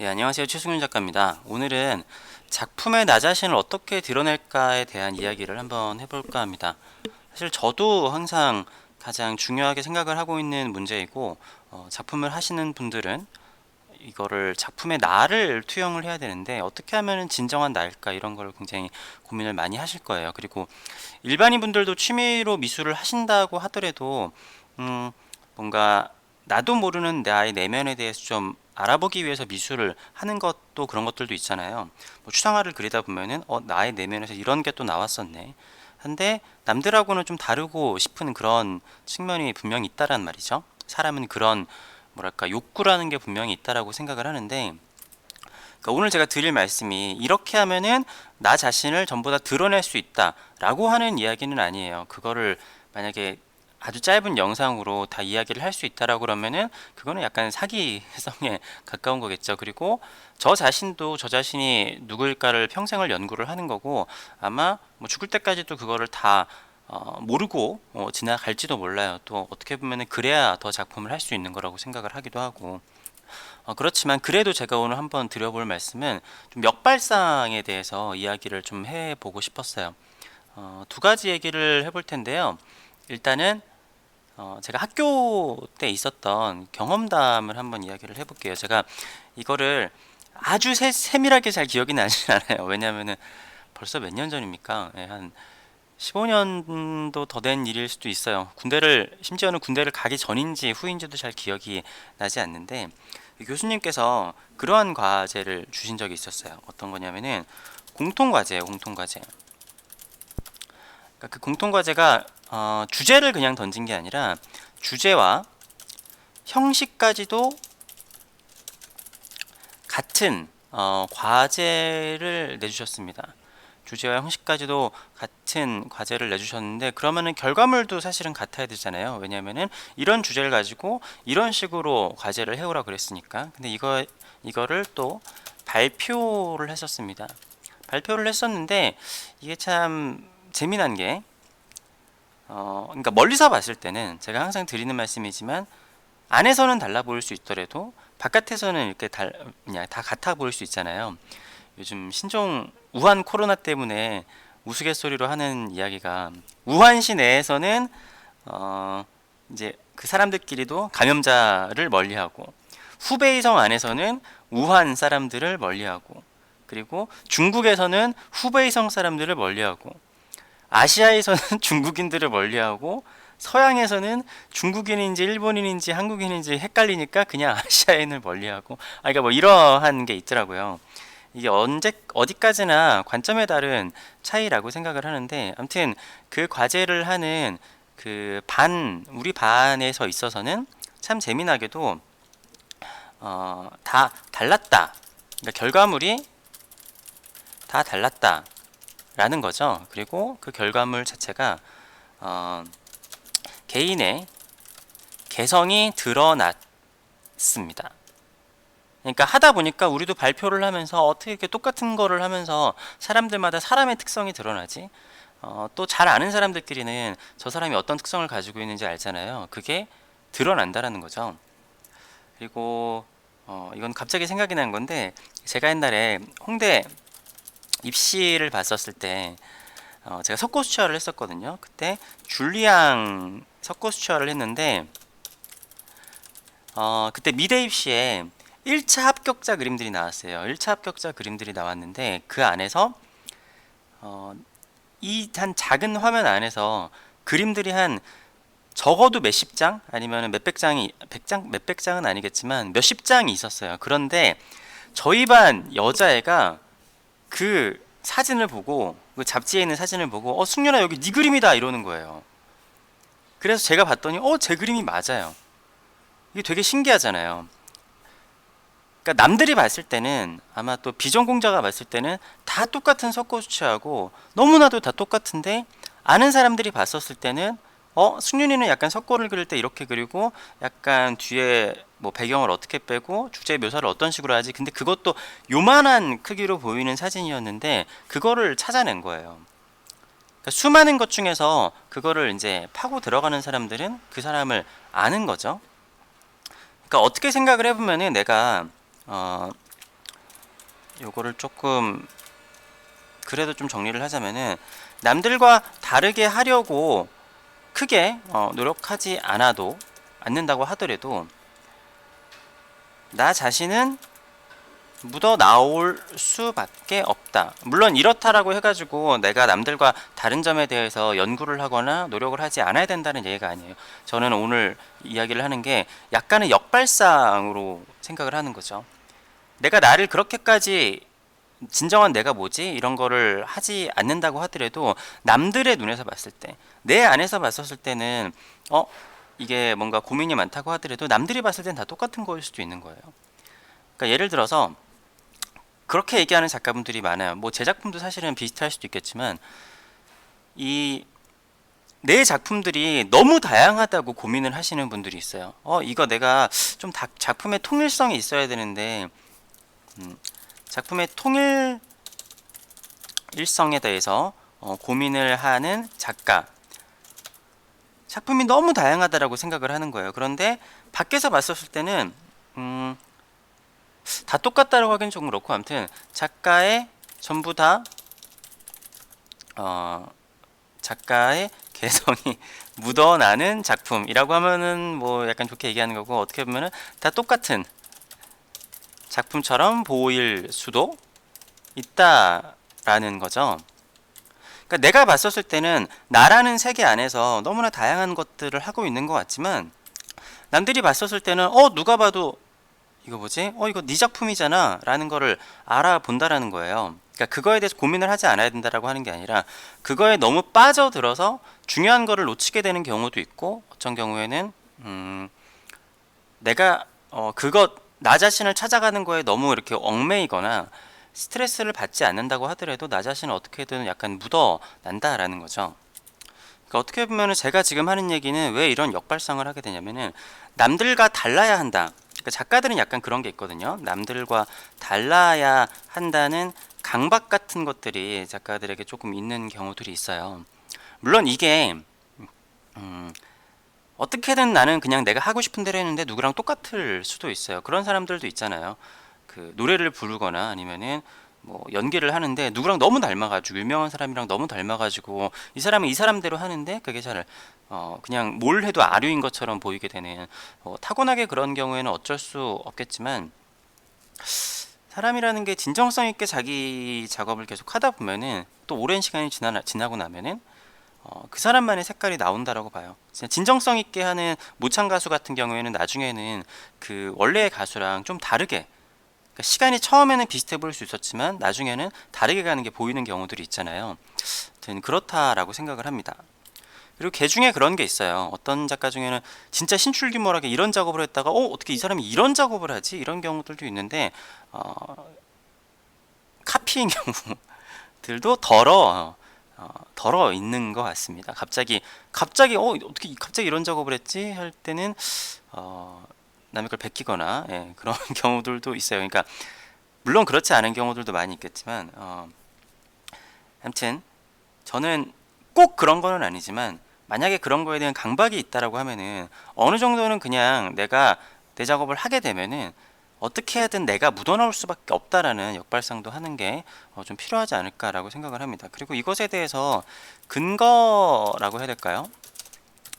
예, 안녕하세요. 최승윤 작가입니다. 오늘은 작품의 나 자신을 어떻게 드러낼까에 대한 이야기를 한번 해볼까 합니다. 사실 저도 항상 가장 중요하게 생각을 하고 있는 문제이고, 작품을 하시는 분들은 이거를 작품의 나를 투영을 해야 되는데 어떻게 하면 진정한 나일까 이런 걸 굉장히 고민을 많이 하실 거예요. 그리고 일반인 분들도 취미로 미술을 하신다고 하더라도 음, 뭔가 나도 모르는 나의 내면에 대해서 좀 알아보기 위해서 미술을 하는 것도 그런 것들도 있잖아요. 뭐 추상화를 그리다 보면은 나의 내면에서 이런 게 또 나왔었네. 한데 남들하고는 좀 다르고 싶은 그런 측면이 분명히 있다란 말이죠. 사람은 그런 뭐랄까 욕구라는 게 분명히 있다라고 생각을 하는데, 그러니까 오늘 제가 드릴 말씀이 이렇게 하면은 나 자신을 전부 다 드러낼 수 있다라고 하는 이야기는 아니에요. 그거를 만약에 아주 짧은 영상으로 다 이야기를 할 수 있다라고 그러면은 그거는 약간 사기성에 가까운 거겠죠. 그리고 저 자신도 저 자신이 누구일까를 평생을 연구를 하는 거고, 아마 뭐 죽을 때까지도 그거를 다 모르고 지나갈지도 몰라요. 또 어떻게 보면은 그래야 더 작품을 할 수 있는 거라고 생각을 하기도 하고. 그렇지만 그래도 제가 오늘 한번 드려볼 말씀은 좀 역발상에 대해서 이야기를 좀 해보고 싶었어요. 두 가지 얘기를 해볼 텐데요. 일단은 제가 학교 때 있었던 경험담을 한번 이야기를 해볼게요. 제가 이거를 아주 세밀하게 잘 기억이 나진 않아요. 왜냐하면은 벌써 몇 년 전입니까? 예, 한 15년도 더 된 일일 수도 있어요. 심지어는 군대를 가기 전인지 후인지도 잘 기억이 나지 않는데, 교수님께서 그러한 과제를 주신 적이 있었어요. 어떤 거냐면은 공통과제예요, 공통과제. 그러니까 그 공통과제가 주제를 그냥 던진 게 아니라 주제와 형식까지도 같은 과제를 내주셨습니다. 주제와 형식까지도 같은 과제를 내주셨는데, 그러면은 결과물도 사실은 같아야 되잖아요. 왜냐면은 이런 주제를 가지고 이런 식으로 과제를 해오라 그랬으니까. 근데 이거를 또 발표를 했었습니다. 발표를 했었는데 이게 참 재미난 게 그러니까 멀리서 봤을 때는 제가 항상 드리는 말씀이지만, 안에서는 달라 보일 수 있더라도 바깥에서는 이렇게 그냥 다 같아 보일 수 있잖아요. 요즘 신종 우한 코로나 때문에 우스갯소리로 하는 이야기가, 우한시 내에서는 어 이제 그 사람들끼리도 감염자를 멀리하고, 후베이성 안에서는 우한 사람들을 멀리하고, 그리고 중국에서는 후베이성 사람들을 멀리하고, 아시아에서는 중국인들을 멀리하고, 서양에서는 중국인인지 일본인인지 한국인인지 헷갈리니까 그냥 아시아인을 멀리하고, 그러니까 뭐 이러한 게 있더라고요. 이게 어디까지나 관점에 따른 차이라고 생각을 하는데, 아무튼 그 과제를 하는 우리 반에서 있어서는 참 재미나게도 다 달랐다. 그러니까 결과물이 다 달랐다라는 거죠. 그리고 그 결과물 자체가 어, 개인의 개성이 드러났습니다. 그러니까 하다 보니까 우리도 발표를 하면서 어떻게 이렇게 똑같은 거를 하면서 사람들마다 사람의 특성이 드러나지? 또 잘 아는 사람들끼리는 저 사람이 어떤 특성을 가지고 있는지 알잖아요. 그게 드러난다라는 거죠. 그리고 이건 갑자기 생각이 난 건데, 제가 옛날에 홍대 입시를 봤었을 때 제가 석고수처를 했었거든요. 그때 줄리앙 석고수처를 했는데, 그때 미대 입시에 1차 합격자 그림들이 나왔어요. 1차 합격자 그림들이 나왔는데, 그 안에서 이 한 작은 화면 안에서 그림들이 한 적어도 몇십 장 아니면 몇백 장이, 백장 몇백 장은 아니겠지만 몇십 장이 있었어요. 그런데 저희 반 여자애가 그 사진을 보고, 그 잡지에 있는 사진을 보고 승윤아 여기 네 그림이다 이러는 거예요. 그래서 제가 봤더니 제 그림이 맞아요. 이게 되게 신기하잖아요. 그러니까 남들이 봤을 때는, 아마 또 비전공자가 봤을 때는 다 똑같은 석고수치하고 너무나도 다 똑같은데, 아는 사람들이 봤었을 때는 승윤이는 약간 석고를 그릴 때 이렇게 그리고 약간 뒤에 뭐 배경을 어떻게 빼고 주제 묘사를 어떤 식으로 하지, 근데 그것도 요만한 크기로 보이는 사진이었는데 그거를 찾아낸 거예요. 그러니까 수많은 것 중에서 그거를 이제 파고 들어가는 사람들은 그 사람을 아는 거죠. 그러니까 어떻게 생각을 해보면은 내가 어, 요거를 조금 그래도 좀 정리를 하자면은, 남들과 다르게 하려고 크게 노력하지 않는다고 하더라도 나 자신은 묻어 나올 수밖에 없다. 물론 이렇다라고 해가지고 내가 남들과 다른 점에 대해서 연구를 하거나 노력을 하지 않아야 된다는 얘기가 아니에요. 저는 오늘 이야기를 하는 게 약간의 역발상으로 생각을 하는 거죠. 내가 나를 그렇게까지 진정한 내가 뭐지? 이런 거를 하지 않는다고 하더라도 남들의 눈에서 봤을 때, 내 안에서 봤었을 때는 이게 뭔가 고민이 많다고 하더라도 남들이 봤을 땐 다 똑같은 거일 수도 있는 거예요. 그러니까 예를 들어서 그렇게 얘기하는 작가분들이 많아요. 뭐 제 작품도 사실은 비슷할 수도 있겠지만, 이 내 작품들이 너무 다양하다고 고민을 하시는 분들이 있어요. 이거 내가 좀 작품의 통일성이 있어야 되는데, 작품의 통일성에 대해서 고민을 하는 작가, 작품이 너무 다양하다라고 생각을 하는 거예요. 그런데 밖에서 봤었을 때는 다 똑같다라고 하기는 좀 그렇고, 아무튼 작가의 전부 다 작가의 개성이 묻어나는 작품이라고 하면은 뭐 약간 좋게 얘기하는 거고, 어떻게 보면은 다 똑같은 작품처럼 보일 수도 있다라는 거죠. 그러니까 내가 봤었을 때는 나라는 세계 안에서 너무나 다양한 것들을 하고 있는 것 같지만, 남들이 봤었을 때는 누가 봐도 이거 뭐지? 이거 네 작품이잖아 라는 거를 알아본다라는 거예요. 그러니까 그거에 대해서 고민을 하지 않아야 된다라고 하는 게 아니라, 그거에 너무 빠져들어서 중요한 거를 놓치게 되는 경우도 있고, 어떤 경우에는 내가 나 자신을 찾아가는 거에 너무 이렇게 얽매이거나 스트레스를 받지 않는다고 하더라도 나 자신은 어떻게든 약간 묻어난다라는 거죠. 그러니까 어떻게 보면 제가 지금 하는 얘기는 왜 이런 역발상을 하게 되냐면은, 남들과 달라야 한다. 그러니까 작가들은 약간 그런 게 있거든요. 남들과 달라야 한다는 강박 같은 것들이 작가들에게 조금 있는 경우들이 있어요. 물론 이게 어떻게든 나는 그냥 내가 하고 싶은 대로 했는데 누구랑 똑같을 수도 있어요. 그런 사람들도 있잖아요. 그 노래를 부르거나 아니면은 뭐 연기를 하는데 누구랑 너무 닮아가지고, 유명한 사람이랑 너무 닮아가지고 이 사람은 이 사람대로 하는데 그게 잘 그냥 뭘 해도 아류인 것처럼 보이게 되는, 타고나게 그런 경우에는 어쩔 수 없겠지만, 사람이라는 게 진정성 있게 자기 작업을 계속 하다 보면은 또 오랜 시간이 지나고 나면은 그 사람만의 색깔이 나온다라고 봐요. 진정성 있게 하는 모창 가수 같은 경우에는 나중에는 그 원래의 가수랑 좀 다르게, 그러니까 시간이 처음에는 비슷해 보일 수 있었지만 나중에는 다르게 가는 게 보이는 경우들이 있잖아요. 아무튼 그렇다라고 생각을 합니다. 그리고 개 중에 그런 게 있어요. 어떤 작가 중에는 진짜 신출귀몰하게 이런 작업을 했다가 어떻게 이 사람이 이런 작업을 하지? 이런 경우들도 있는데, 카피인 경우들도 덜어 있는 것 같습니다. 갑자기 어떻게 갑자기 이런 작업을 했지? 할 때는 남의 걸 베끼거나, 예, 그런 경우들도 있어요. 그러니까 물론 그렇지 않은 경우들도 많이 있겠지만, 아무튼 저는 꼭 그런 거는 아니지만, 만약에 그런 거에 대한 강박이 있다라고 하면은 어느 정도는 그냥 내가 내 작업을 하게 되면은 어떻게 하든 내가 묻어나올 수밖에 없다라는 역발상도 하는 게 좀 필요하지 않을까라고 생각을 합니다. 그리고 이것에 대해서 근거라고 해야 될까요?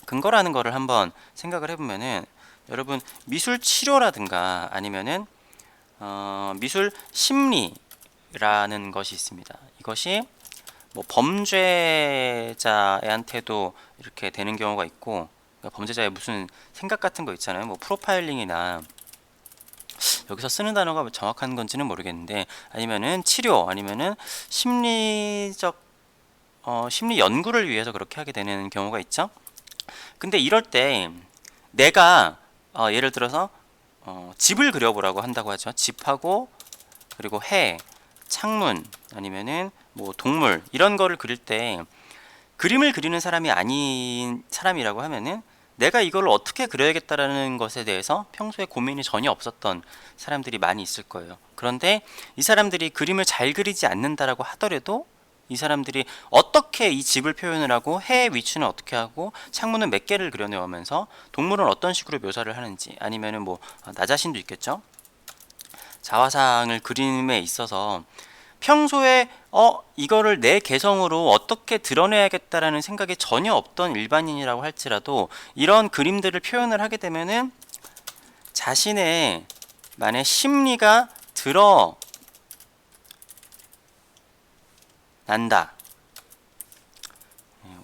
근거라는 거를 한번 생각을 해보면은, 여러분 미술 치료라든가 아니면은 미술 심리라는 것이 있습니다. 이것이 뭐 범죄자한테도 이렇게 되는 경우가 있고, 그러니까 범죄자의 무슨 생각 같은 거 있잖아요. 뭐 프로파일링이나, 여기서 쓰는 단어가 정확한 건지는 모르겠는데, 아니면은 치료, 아니면은 심리적 심리 연구를 위해서 그렇게 하게 되는 경우가 있죠. 근데 이럴 때 내가 예를 들어서 집을 그려보라고 한다고 하죠. 집하고 그리고 해, 창문, 아니면은 뭐 동물, 이런 거를 그릴 때 그림을 그리는 사람이 아닌 사람이라고 하면은 내가 이걸 어떻게 그려야겠다라는 것에 대해서 평소에 고민이 전혀 없었던 사람들이 많이 있을 거예요. 그런데 이 사람들이 그림을 잘 그리지 않는다라고 하더라도, 이 사람들이 어떻게 이 집을 표현을 하고, 해의 위치는 어떻게 하고, 창문은 몇 개를 그려내면서 동물은 어떤 식으로 묘사를 하는지, 아니면은 뭐 나 자신도 있겠죠. 자화상을 그림에 있어서 평소에 이거를 내 개성으로 어떻게 드러내야겠다라는 생각이 전혀 없던 일반인이라고 할지라도 이런 그림들을 표현을 하게 되면은 자신의 만의 심리가 드러난다.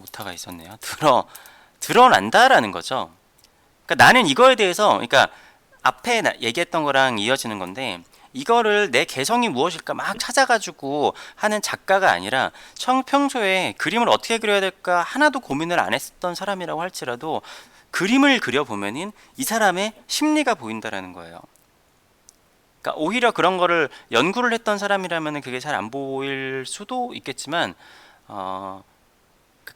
오타가 있었네요. 드러난다라는 거죠. 그러니까 나는 이거에 대해서, 그러니까 앞에 얘기했던 거랑 이어지는 건데, 이거를 내 개성이 무엇일까 막 찾아가지고 하는 작가가 아니라 평소에 그림을 어떻게 그려야 될까 하나도 고민을 안 했었던 사람이라고 할지라도 그림을 그려보면은 이 사람의 심리가 보인다라는 거예요. 그러니까 오히려 그런 거를 연구를 했던 사람이라면 그게 잘 안 보일 수도 있겠지만,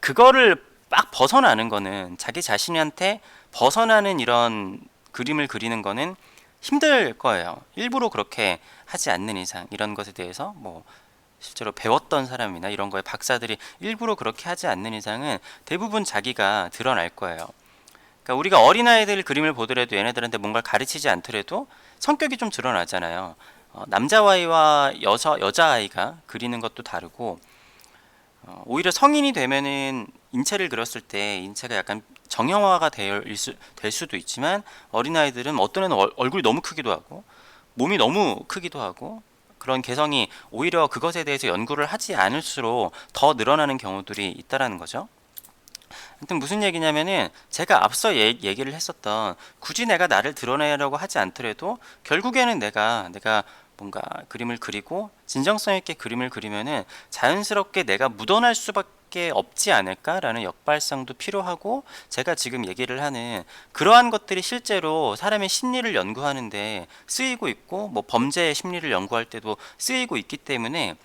그거를 막 벗어나는 거는, 자기 자신한테 벗어나는 이런 그림을 그리는 거는 힘들 거예요. 일부러 그렇게 하지 않는 이상, 이런 것에 대해서 뭐 실제로 배웠던 사람이나 이런 거에 박사들이 일부러 그렇게 하지 않는 이상은 대부분 자기가 드러날 거예요. 그러니까 우리가 어린아이들 그림을 보더라도 얘네들한테 뭔가를 가르치지 않더라도 성격이 좀 드러나잖아요. 남자아이와 여자아이가 그리는 것도 다르고, 오히려 성인이 되면은 인체를 그렸을 때 인체가 약간 정형화가 될 수도 있지만, 어린아이들은 어떤 애는 얼굴이 너무 크기도 하고 몸이 너무 크기도 하고, 그런 개성이 오히려 그것에 대해서 연구를 하지 않을수록 더 늘어나는 경우들이 있다라는 거죠. 하여튼 무슨 얘기냐면은, 제가 앞서 얘기를 했었던, 굳이 내가 나를 드러내려고 하지 않더라도 결국에는 내가 뭔가 그림을 그리고 진정성 있게 그림을 그리면은 자연스럽게 내가 묻어날 수밖에 없지 않을까라는 역발상도 필요하고, 제가 지금 얘기를 하는 그러한 것들이 실제로 사람의 심리를 연구하는데 쓰이고 있고, 뭐 범죄의 심리를 연구할 때도 쓰이고 있기 때문에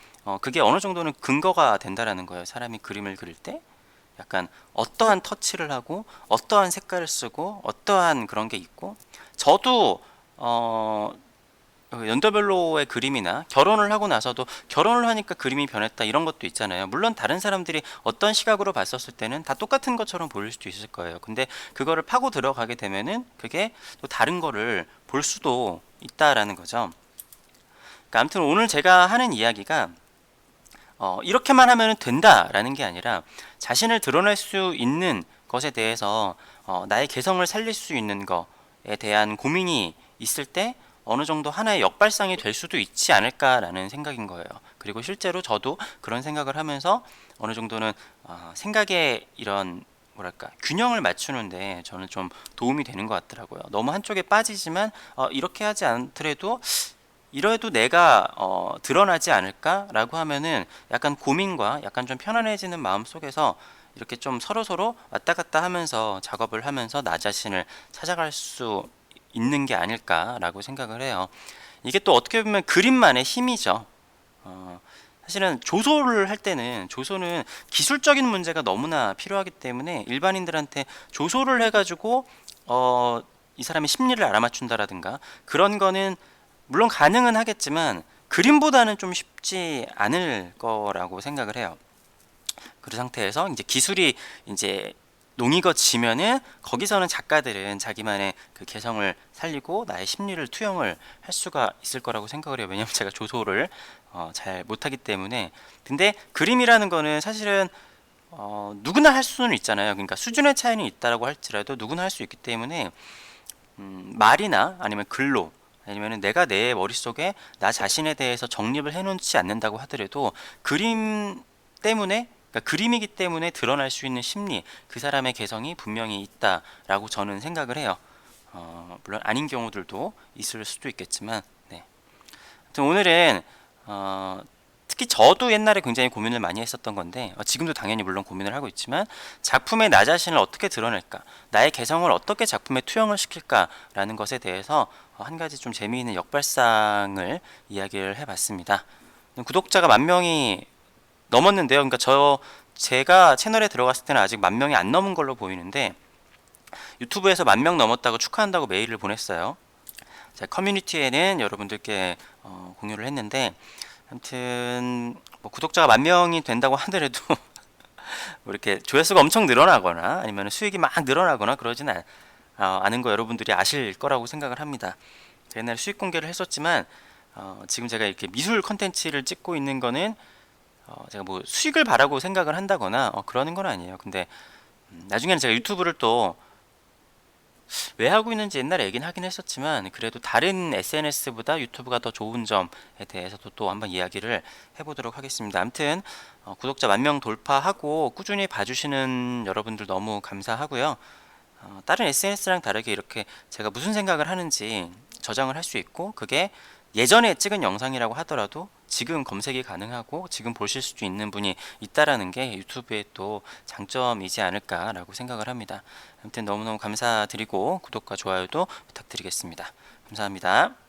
그게 어느 정도는 근거가 된다라는 거예요. 사람이 그림을 그릴 때 약간 어떠한 터치를 하고 어떠한 색깔을 쓰고 어떠한 그런 게 있고, 저도 연도별로의 그림이나 결혼을 하고 나서도 결혼을 하니까 그림이 변했다 이런 것도 있잖아요. 물론 다른 사람들이 어떤 시각으로 봤었을 때는 다 똑같은 것처럼 보일 수도 있을 거예요. 근데 그거를 파고 들어가게 되면은 그게 또 다른 거를 볼 수도 있다라는 거죠. 그러니까 아무튼 오늘 제가 하는 이야기가 이렇게만 하면 된다라는 게 아니라, 자신을 드러낼 수 있는 것에 대해서 나의 개성을 살릴 수 있는 것에 대한 고민이 있을 때 어느 정도 하나의 역발상이 될 수도 있지 않을까라는 생각인 거예요. 그리고 실제로 저도 그런 생각을 하면서 어느 정도는 생각의 이런 뭐랄까 균형을 맞추는데 저는 좀 도움이 되는 것 같더라고요. 너무 한쪽에 빠지지만 이렇게 하지 않더라도 이래도 내가 드러나지 않을까라고 하면은 약간 고민과 약간 좀 편안해지는 마음 속에서 이렇게 좀 서로서로 왔다 갔다 하면서 작업을 하면서 나 자신을 찾아갈 수 있는 게 아닐까라고 생각을 해요. 이게 또 어떻게 보면 그림만의 힘이죠. 사실은 조소를 할 때는, 조소는 기술적인 문제가 너무나 필요하기 때문에 일반인들한테 조소를 해가지고 이 사람의 심리를 알아맞춘다라든가 그런 거는 물론 가능은 하겠지만 그림보다는 좀 쉽지 않을 거라고 생각을 해요. 그 상태에서 이제 기술이 이제 농익어지면은 거기서는 작가들은 자기만의 그 개성을 살리고 나의 심리를 투영을 할 수가 있을 거라고 생각을 해요. 왜냐면 제가 조소를 잘 못하기 때문에. 근데 그림이라는 거는 사실은 누구나 할 수는 있잖아요. 그러니까 수준의 차이는 있다라고 할지라도 누구나 할 수 있기 때문에 말이나 아니면 글로, 아니면 내가 내 머릿속에 나 자신에 대해서 정립을 해놓지 않는다고 하더라도 그림 때문에, 그러니까 그림이기 때문에 드러날 수 있는 심리, 그 사람의 개성이 분명히 있다라고 저는 생각을 해요. 물론 아닌 경우들도 있을 수도 있겠지만, 네. 아무튼 오늘은 특히 저도 옛날에 굉장히 고민을 많이 했었던 건데, 지금도 당연히 물론 고민을 하고 있지만, 작품에 나 자신을 어떻게 드러낼까, 나의 개성을 어떻게 작품에 투영을 시킬까라는 것에 대해서 한 가지 좀 재미있는 역발상을 이야기를 해봤습니다. 구독자가 10,000명이 넘었는데요. 그러니까 제가 채널에 들어갔을 때는 아직 10,000명이 안 넘은 걸로 보이는데, 유튜브에서 10,000명 넘었다고 축하한다고 메일을 보냈어요. 자, 커뮤니티에는 여러분들께 공유를 했는데, 아무튼 뭐 구독자가 10,000명이 된다고 하더라도 뭐 이렇게 조회수가 엄청 늘어나거나 아니면 수익이 막 늘어나거나 그러지는 않은 거 여러분들이 아실 거라고 생각을 합니다. 제가 옛날에 수익 공개를 했었지만 지금 제가 이렇게 미술 컨텐츠를 찍고 있는 거는 제가 뭐 수익을 바라고 생각을 한다거나 그러는 건 아니에요. 근데 나중에는 제가 유튜브를 또 왜 하고 있는지 옛날에 얘기는 하긴 했었지만, 그래도 다른 SNS보다 유튜브가 더 좋은 점에 대해서도 또 한번 이야기를 해보도록 하겠습니다. 아무튼 구독자 10,000명 돌파하고 꾸준히 봐주시는 여러분들 너무 감사하고요. 다른 SNS랑 다르게 이렇게 제가 무슨 생각을 하는지 저장을 할 수 있고, 그게 예전에 찍은 영상이라고 하더라도 지금 검색이 가능하고 지금 보실 수 있는 분이 있다라는 게 유튜브의 또 장점이지 않을까라고 생각을 합니다. 아무튼 너무너무 감사드리고 구독과 좋아요도 부탁드리겠습니다. 감사합니다.